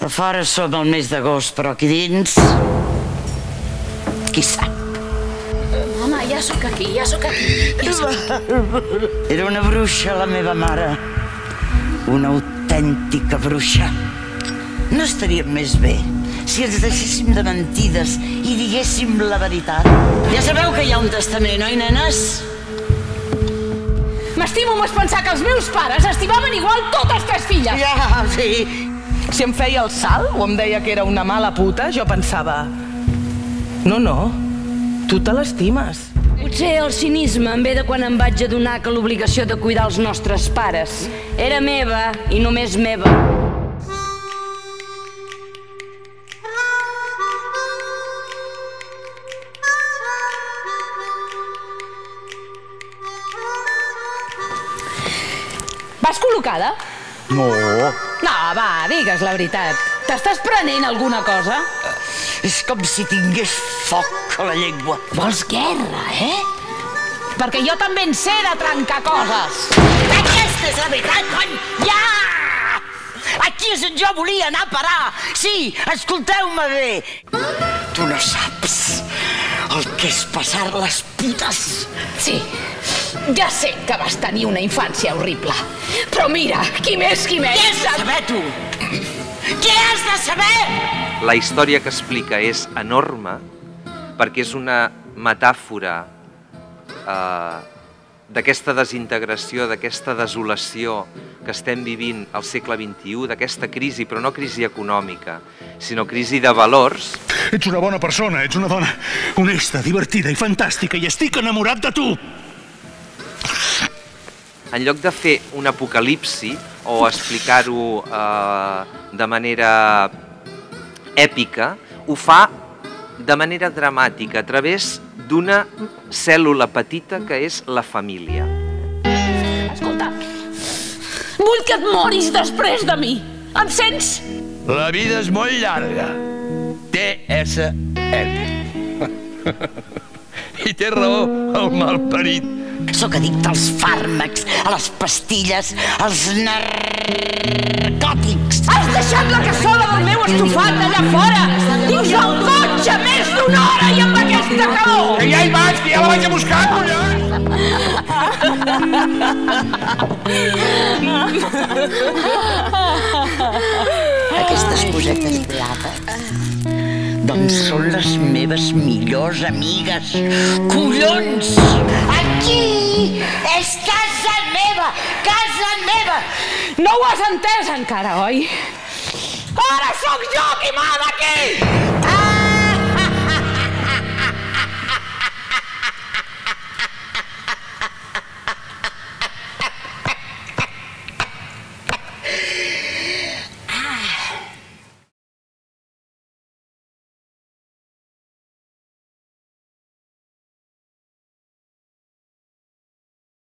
A fora som al mes d'agost, però aquí dins... qui sap? Mama, ja sóc aquí, ja sóc aquí. Era una bruixa, la meva mare. Una autèntica bruixa. No estaríem més bé si ens deixéssim de mentides i diguéssim la veritat. Ja sabeu que hi ha un testament, oi, nenes? M'estimo més pensar que els meus pares estimaven igual totes tres filles. Ja, sí. Si em feia el salt o em deia que era una mala puta, jo pensava... No, tu te l'estimes. Potser el cinisme em ve de quan em vaig adonar que l'obligació de cuidar els nostres pares era meva i només meva. Vas col·locada? No. No, va, digues la veritat. T'estàs prenent alguna cosa? És com si tingués foc a la llengua. Vols guerra, eh? Perquè jo també en sé de trencar coses. Aquesta és la veritat, cony! Ja! Aquí és on jo volia anar a parar. Sí, escolteu-me bé. Tu no saps el que és passar les putes. Sí, ja sé que vas tenir una infància horrible. Però mira, qui més? Què has de saber, tu? Què has de saber? La història que explica és enorme perquè és una metàfora d'aquesta desintegració, d'aquesta desolació que estem vivint al segle XXI, d'aquesta crisi, però no crisi econòmica, sinó crisi de valors. Ets una bona persona, ets una dona honesta, divertida i fantàstica, i estic enamorat de tu! En lloc de fer un apocalipsi o explicar-ho de manera èpica, ho fa de manera dramàtica, a través d'una cèl·lula petita que és la família. Escolta, vull que et moris després de mi. Em sents? La vida és molt llarga. T-S-L. I té raó el malparit. Sóc addicte als fàrmacs, a les pastilles, als narcòtics. Has deixat la cassola del meu estofat allà fora! Dins el cotxe més d'una hora i amb aquesta calor! Que ja hi vaig, que ja la vaig a buscar, collons! Aquestes cosetes blaves, doncs són les meves millors amigues. Collons! Aquí és casa meva! Casa meva! No ho has entès encara, oi? Ara sóc jo qui m'ha d'aquí!